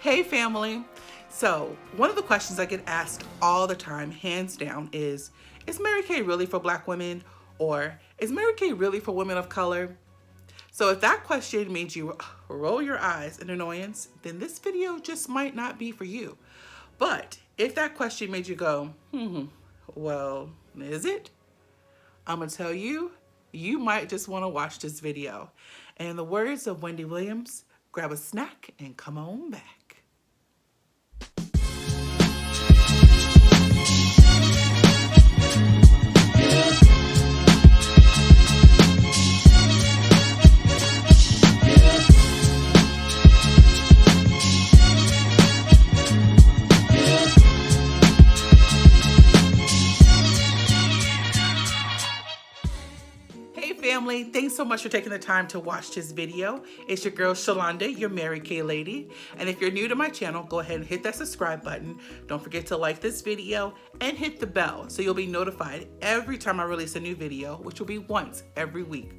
Hey family. So one of the questions I get asked all the time, hands down, is Mary Kay really for Black women? Or is Mary Kay really for women of color? So if that question made you roll your eyes in annoyance, then this video just might not be for you. But if that question made you go, well, is it? I'm gonna tell you, you might just wanna watch this video. And in the words of Wendy Williams, grab a snack and come on back. Family, thanks so much for taking the time to watch this video. It's your girl Shalonda, your Mary Kay lady. And if you're new to my channel, go ahead and hit that subscribe button. Don't forget to like this video and hit the bell so you'll be notified every time I release a new video, which will be once every week.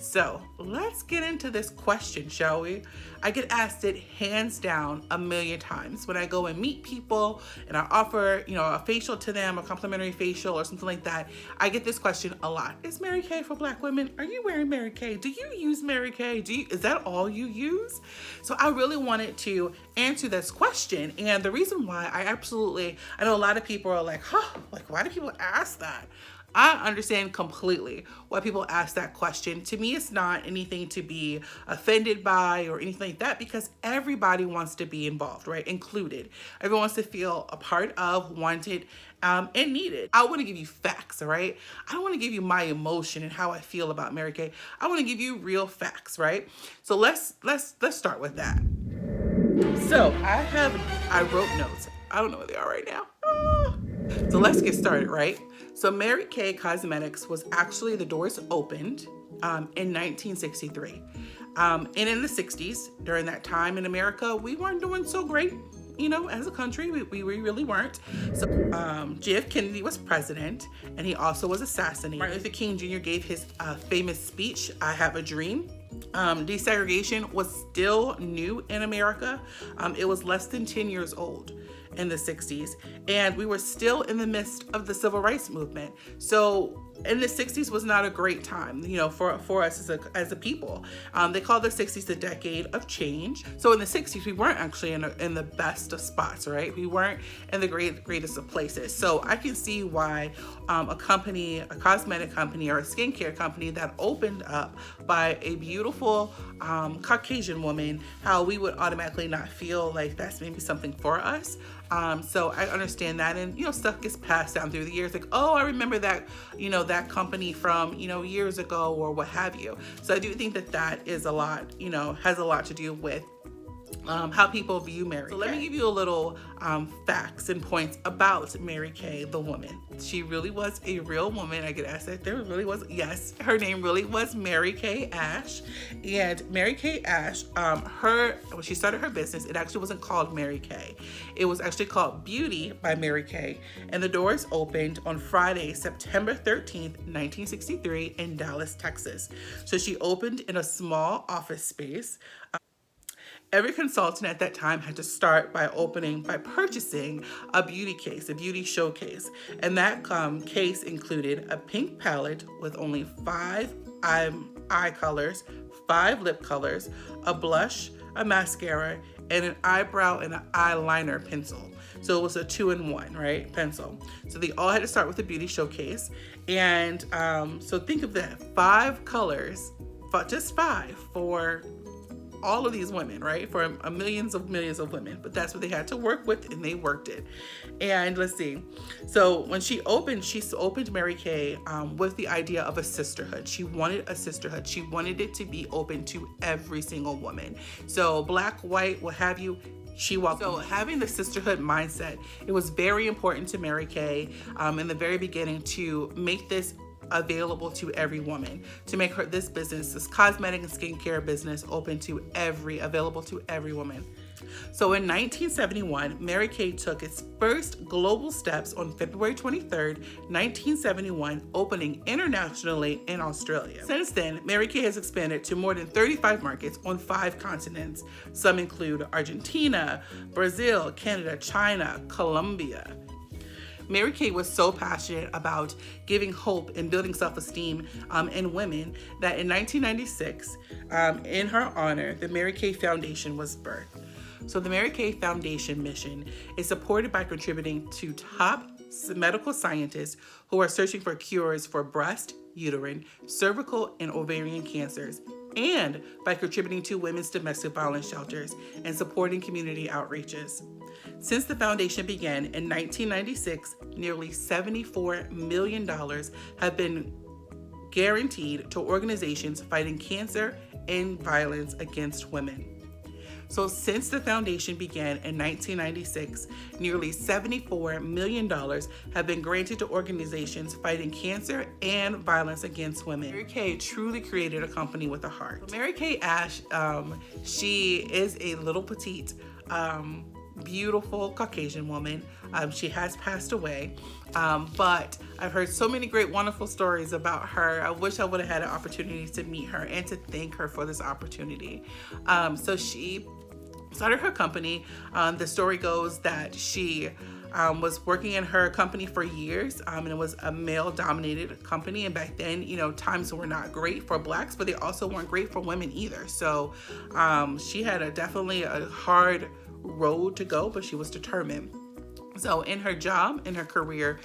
So let's get into this question, shall we? I get asked it hands down a million times when I go and meet people and I offer, a facial to them, a complimentary facial or something like that. I get this question a lot. Is Mary Kay for Black women? Are you wearing Mary Kay? Do you use Mary Kay? Is that all you use? So I really wanted to answer this question. And the reason why I know a lot of people are like, why do people ask that? I understand completely why people ask that question. To me, it's not anything to be offended by or anything like that because everybody wants to be involved, right? Included. Everyone wants to feel a part of, wanted, and needed. I want to give you facts, all right? I don't want to give you my emotion and how I feel about Mary Kay. I want to give you real facts, right? So let's start with that. So I wrote notes. I don't know where they are right now. So let's get started, right? So Mary Kay Cosmetics was actually, the doors opened in 1963. And in the 60s, during that time in America, we weren't doing so great, as a country, we really weren't. So JF Kennedy was president, and he also was assassinated. Martin Luther King Jr. gave his famous speech, I Have a Dream. Desegregation was still new in America. It was less than 10 years old in the 60s, and we were still in the midst of the civil rights movement. So in the 60s was not a great time, for us as a people. They call the 60s the decade of change. So in the 60s, we weren't actually in the best of spots, right? We weren't in the greatest of places. So I can see why a cosmetic company or a skincare company that opened up by a beautiful Caucasian woman, how we would automatically not feel like that's maybe something for us. So I understand that, and stuff gets passed down through the years, like, oh, I remember that, that company from years ago or what have you. So I do think that is a lot, has a lot to do with how people view Mary Kay. So let me give you a little facts and points about Mary Kay, the woman. She really was a real woman. I get asked that. There really was, yes, her name really was Mary Kay Ash. And Mary Kay Ash, when she started her business, it actually wasn't called Mary Kay. It was actually called Beauty by Mary Kay. And the doors opened on Friday, September 13th, 1963 in Dallas, Texas. So she opened in a small office space. Every consultant at that time had to start by purchasing a beauty case, a beauty showcase. And that case included a pink palette with only 5 eye colors, 5 lip colors, a blush, a mascara, and an eyebrow and an eyeliner pencil. So it was a 2-in-1, right, pencil. So they all had to start with the beauty showcase. And so think of that, 5 colors, just 5 for all of these women, right? For millions of women, but that's what they had to work with, and they worked it. And let's see. So when she opened Mary Kay with the idea of a sisterhood. She wanted a sisterhood. She wanted it to be open to every single woman. So Black, white, what have you, she welcomed. So having the sisterhood mindset, it was very important to Mary Kay in the very beginning to make this available to every woman, to make this cosmetic and skincare business, available to every woman. So in 1971, Mary Kay took its first global steps on February 23rd, 1971, opening internationally in Australia. Since then, Mary Kay has expanded to more than 35 markets on 5 continents. Some include Argentina, Brazil, Canada, China, Colombia. Mary Kay was so passionate about giving hope and building self-esteem in women that in 1996, in her honor, the Mary Kay Foundation was birthed. So the Mary Kay Foundation mission is supported by contributing to top medical scientists who are searching for cures for breast, uterine, cervical, and ovarian cancers, and by contributing to women's domestic violence shelters and supporting community outreaches. Since the foundation began in 1996, nearly $74 million have been guaranteed to organizations fighting cancer and violence against women. So since the foundation began in 1996, nearly $74 million have been granted to organizations fighting cancer and violence against women. Mary Kay truly created a company with a heart. Mary Kay Ash, she is a little petite, beautiful Caucasian woman. She has passed away, but I've heard so many great, wonderful stories about her. I wish I would have had an opportunity to meet her and to thank her for this opportunity. So she started her company. The story goes that she was working in her company for years, and it was a male-dominated company. And back then, times were not great for Blacks, but they also weren't great for women either. So she had definitely a hard road to go, but she was determined. So in her job, in her career,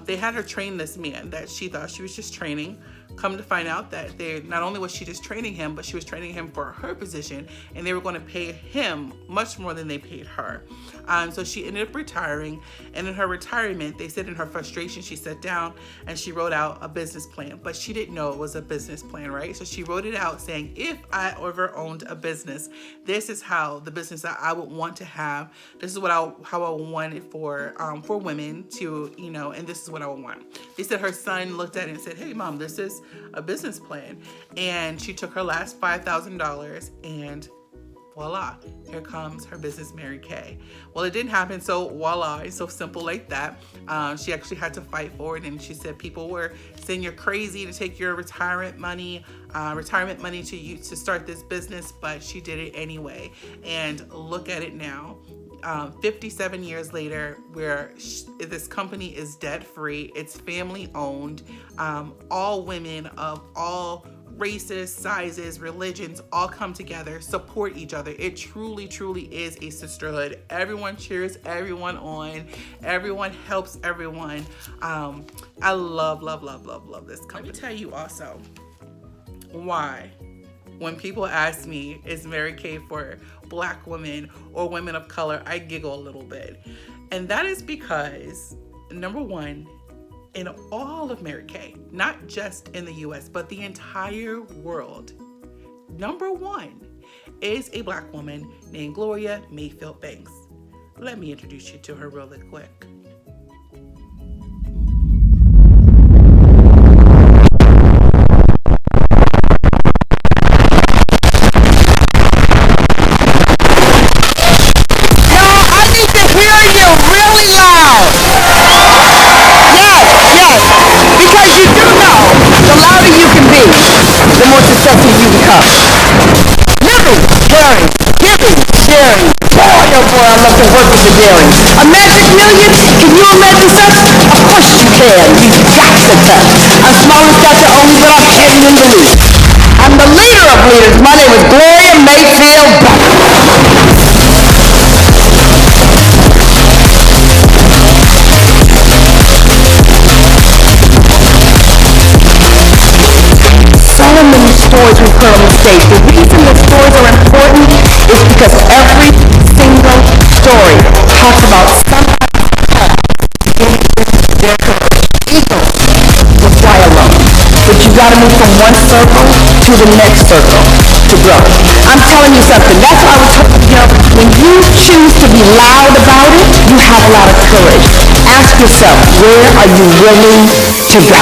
they had her train this man that she thought she was just training. Come to find out that not only was she just training him, but she was training him for her position, and they were going to pay him much more than they paid her. So she ended up retiring, and in her retirement, they said in her frustration, she sat down and she wrote out a business plan, but she didn't know it was a business plan, right? So she wrote it out saying, if I ever owned a business, this is how the business that I would want to have. This is how I would want it for women to, and this is what I would want. They said her son looked at it and said, hey, Mom, this is a business plan. And she took her last $5,000 and voila, here comes her business, Mary Kay. Well, it didn't happen, so voila, it's so simple like that. She actually had to fight for it, and she said people were saying you're crazy to take your retirement money to you to start this business, but she did it anyway. And look at it now. 57 years later, where this company is debt-free, it's family-owned, all women of all races, sizes, religions all come together, support each other. It truly, truly is a sisterhood. Everyone cheers everyone on. Everyone helps everyone. I love, love, love, love, love this company. Let me tell you also why. When people ask me, is Mary Kay for Black women or women of color, I giggle a little bit. And that is because, number one, in all of Mary Kay, not just in the US, but the entire world, number one is a Black woman named Gloria Mayfield Banks. Let me introduce you to her really quick. The more successful you become. Living, caring, giving, sharing. Boy, oh boy, I love to work with the daring. A magic million? Can you imagine such? Of course you can. These jacks are touch. I'm small in stature only, but I'm heavy in belief. I'm the leader of leaders. My name is Gloria Mayfield. Stories we put on the stage. The reason the stories are important is because every single story talks about somebody in their career. Eagles will fly alone, but you got to move from one circle to the next circle to grow. I'm telling you something. That's why we told you, when you choose to be loud about it, you have a lot of courage. Ask yourself, where are you willing to go?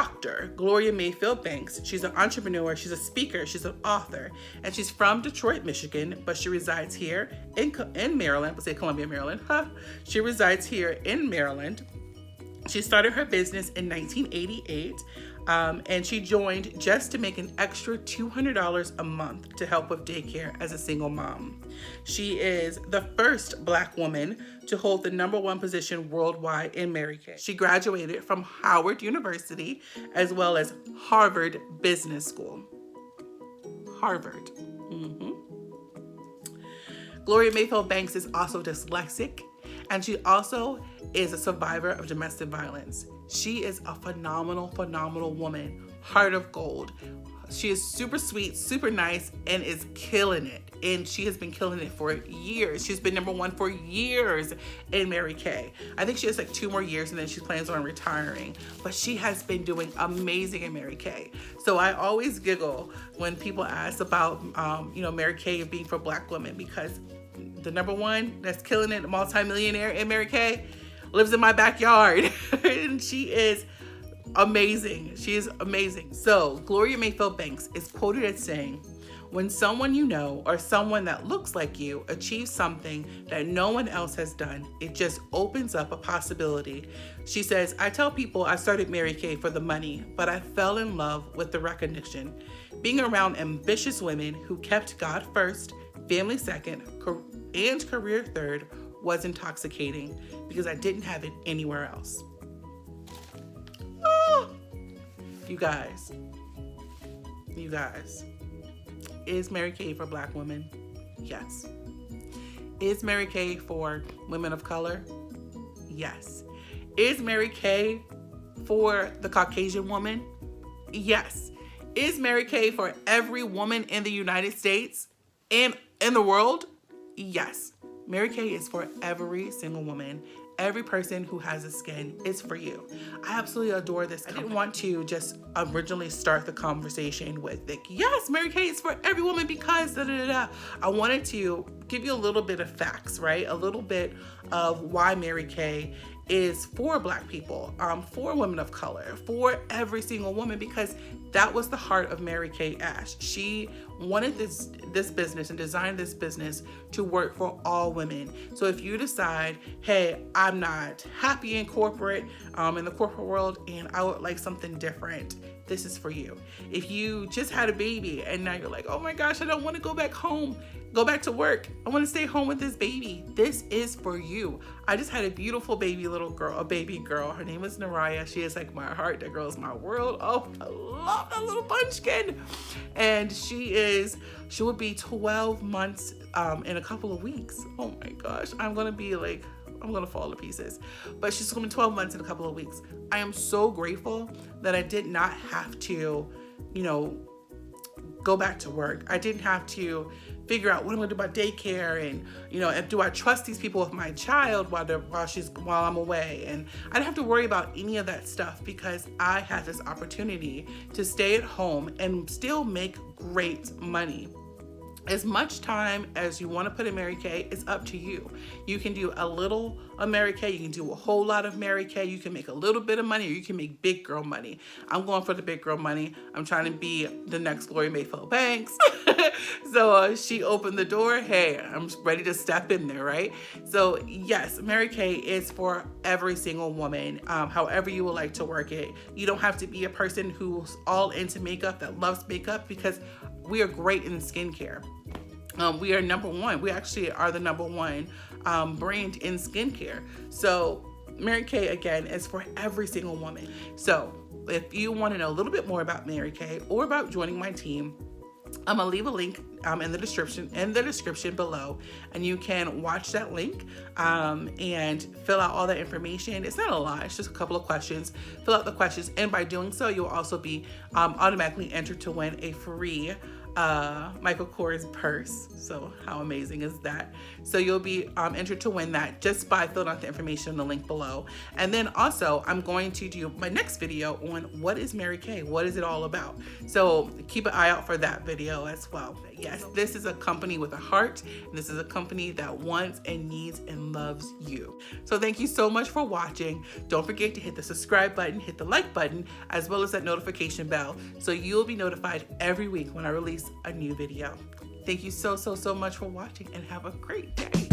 Dr. Gloria Mayfield Banks. She's an entrepreneur, she's a speaker, she's an author, and she's from Detroit, Michigan, but she resides here in Maryland. Let's say Columbia, Maryland. She resides here in Maryland. She started her business in 1988, and she joined just to make an extra $200 a month to help with daycare as a single mom. She is the first Black woman to hold the #1 position worldwide in Mary Kay. She graduated from Howard University as well as Harvard Business School. Harvard. Gloria Mayfield Banks is also dyslexic, and she also is a survivor of domestic violence. She is a phenomenal, phenomenal woman, heart of gold. She is super sweet, super nice, and is killing it. And she has been killing it for years. She's been #1 for years in Mary Kay. I think she has like 2 more years and then she plans on retiring. But she has been doing amazing in Mary Kay. So I always giggle when people ask about, Mary Kay being for Black women, because the #1 that's killing it, a multimillionaire in Mary Kay, lives in my backyard. And she is amazing. She is amazing. So Gloria Mayfield Banks is quoted as saying, "When someone you know or someone that looks like you achieves something that no one else has done, it just opens up a possibility." She says, "I tell people I started Mary Kay for the money, but I fell in love with the recognition. Being around ambitious women who kept God first, family second, and career third was intoxicating because I didn't have it anywhere else." You guys, is Mary Kay for Black women? Yes. Is Mary Kay for women of color? Yes. Is Mary Kay for the Caucasian woman? Yes. Is Mary Kay for every woman in the United States and in the world? Yes. Mary Kay is for every single woman. Every person who has a skin is for you. I absolutely adore this. I didn't want to just originally start the conversation with like, yes, Mary Kay is for every woman because da da da da. I wanted to give you a little bit of facts, right? A little bit of why Mary Kay is for Black people, for women of color, for every single woman, because that was the heart of Mary Kay Ash. She wanted this business and designed this business to work for all women. So if you decide, hey, I'm not happy in the corporate world, and I would like something different, this is for you. If you just had a baby and now you're like, oh my gosh, I don't want to go back home, go back to work, I want to stay home with this baby, this is for you. I just had a beautiful baby girl. Her name is Naraya. She is like my heart. That girl is my world. Oh, I love that little punchkin. And she will be 12 months in a couple of weeks. Oh my gosh, I'm gonna fall to pieces. But she's gonna be 12 months in a couple of weeks. I am so grateful that I did not have to, go back to work. I didn't have to figure out what I'm gonna do about daycare and, and do I trust these people with my child while I'm away? And I didn't have to worry about any of that stuff because I had this opportunity to stay at home and still make great money. As much time as you want to put in Mary Kay, it's up to you. You can do a little of Mary Kay, you can do a whole lot of Mary Kay, you can make a little bit of money, or you can make big girl money. I'm going for the big girl money. I'm trying to be the next Gloria Mayfield Banks. So she opened the door. Hey, I'm ready to step in there, right? So yes, Mary Kay is for every single woman, however you would like to work it. You don't have to be a person who's all into makeup, that loves makeup, because we are great in skincare. We are #1. We actually are the #1 brand in skincare. So Mary Kay, again, is for every single woman. So if you want to know a little bit more about Mary Kay or about joining my team, I'm gonna leave a link in the description below, and you can watch that link and fill out all that information. It's not a lot, it's just a couple of questions. Fill out the questions, and by doing so, you'll also be automatically entered to win a free Michael Kors purse. So how amazing is that? So you'll be entered to win that just by filling out the information in the link below. And then also I'm going to do my next video on what is Mary Kay, what is it all about? So keep an eye out for that video as well. Yes, this is a company with a heart, and this is a company that wants and needs and loves loves you. So thank you so much for watching. Don't forget to hit the subscribe button, hit the like button, as well as that notification bell so you'll be notified every week when I release a new video. Thank you so much for watching and have a great day.